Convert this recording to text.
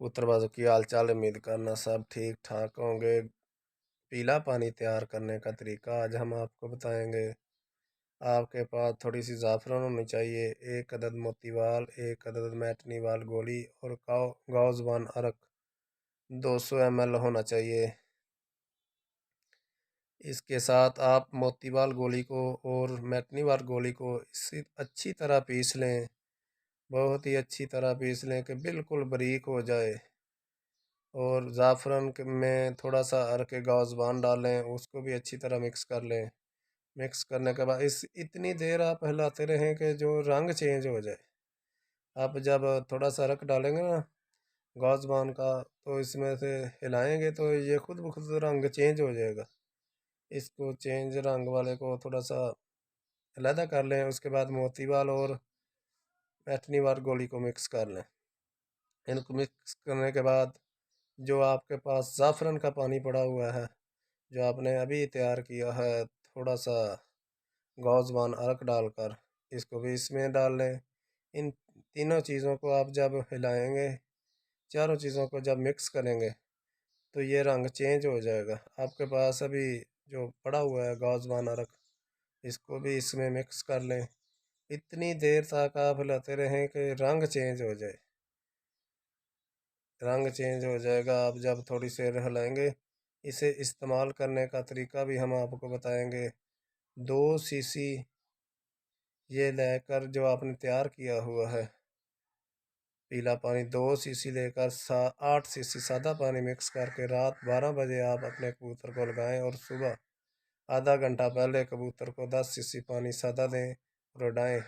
कबूतरबाजों की हाल चाल, उम्मीद करना सब ठीक ठाक होंगे। पीला पानी तैयार करने का तरीका आज हम आपको बताएंगे। आपके पास थोड़ी सी ज़ाफ़रान होनी चाहिए, एक अदद मोतीवाल, एक अदद मैटनीवाल गोली और गाउज़बान अरक 200 ml होना चाहिए। इसके साथ आप मोतीवाल गोली को और मैटनीवाल गोली को इसी अच्छी तरह पीस लें, बहुत ही अच्छी तरह पीस लें कि बिल्कुल बारीक हो जाए। और ज़ाफ़रान में थोड़ा सा अरक गाज़बान डालें, उसको भी अच्छी तरह मिक्स कर लें। मिक्स करने के बाद इस इतनी देर आप हिलाते रहें कि जो रंग चेंज हो जाए। आप जब थोड़ा सा अरक डालेंगे ना गाज़बान का, तो इसमें से हिलाएंगे तो ये खुद ब खुद रंग चेंज हो जाएगा। इसको चेंज रंग वाले को थोड़ा सा अलहदा कर लें। उसके बाद मोतीवाल और मैटनीवाल गोली को मिक्स कर लें। इनको मिक्स करने के बाद जो आपके पास ज़ाफ़रान का पानी पड़ा हुआ है, जो आपने अभी तैयार किया है, थोड़ा सा गाज़बान अरक डालकर इसको भी इसमें डाल लें। इन तीनों चीज़ों को आप जब हिलाएंगे, चारों चीज़ों को जब मिक्स करेंगे तो ये रंग चेंज हो जाएगा। आपके पास अभी जो पड़ा हुआ है गाज़बान अरक, इसको भी इसमें मिक्स कर लें। इतनी देर तक आप हिलाते रहें कि रंग चेंज हो जाए। रंग चेंज हो जाएगा आप जब थोड़ी देर हिलाएंगे। इसे इस्तेमाल करने का तरीका भी हम आपको बताएंगे। 2 सीसी ये लेकर जो आपने तैयार किया हुआ है पीला पानी, 2 सीसी लेकर 8 सीसी सादा पानी मिक्स करके रात 12 बजे आप अपने कबूतर को लगाएं और सुबह आधा घंटा पहले कबूतर को 10 सीसी पानी सादा दें और उड़ाएं।